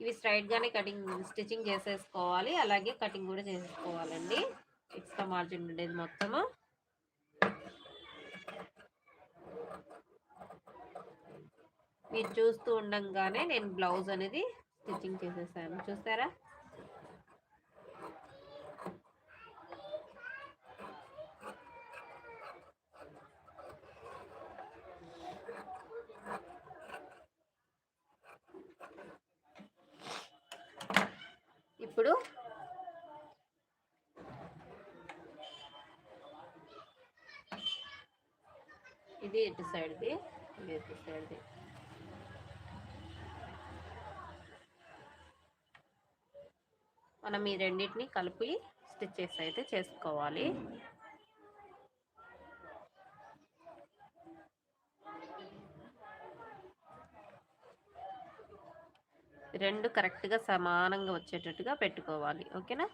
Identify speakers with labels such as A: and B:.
A: ఇవి స్ట్రైట్గానే స్టిచ్చింగ్ చేసేసుకోవాలి, అలాగే కటింగ్ కూడా చేసేసుకోవాలండి. ఎక్స్ట్రా మార్జిన్ ఉండేది మొత్తము. మీరు చూస్తూ ఉండంగానే నేను బ్లౌజ్ అనేది స్టిచ్చింగ్ చేసేసాను, చూసారా? ఇప్పుడు ఇది ఇటు సైడ్ది, ఇది ఇటు సైడ్ది. మనం ఈ రెండింటిని కలిపి స్టిచ్చెస్ అయితే చేసుకోవాలి. రెండు కరెక్ట్గా సమానంగా వచ్చేటట్టుగా పెట్టుకోవాలి, ఓకేనా?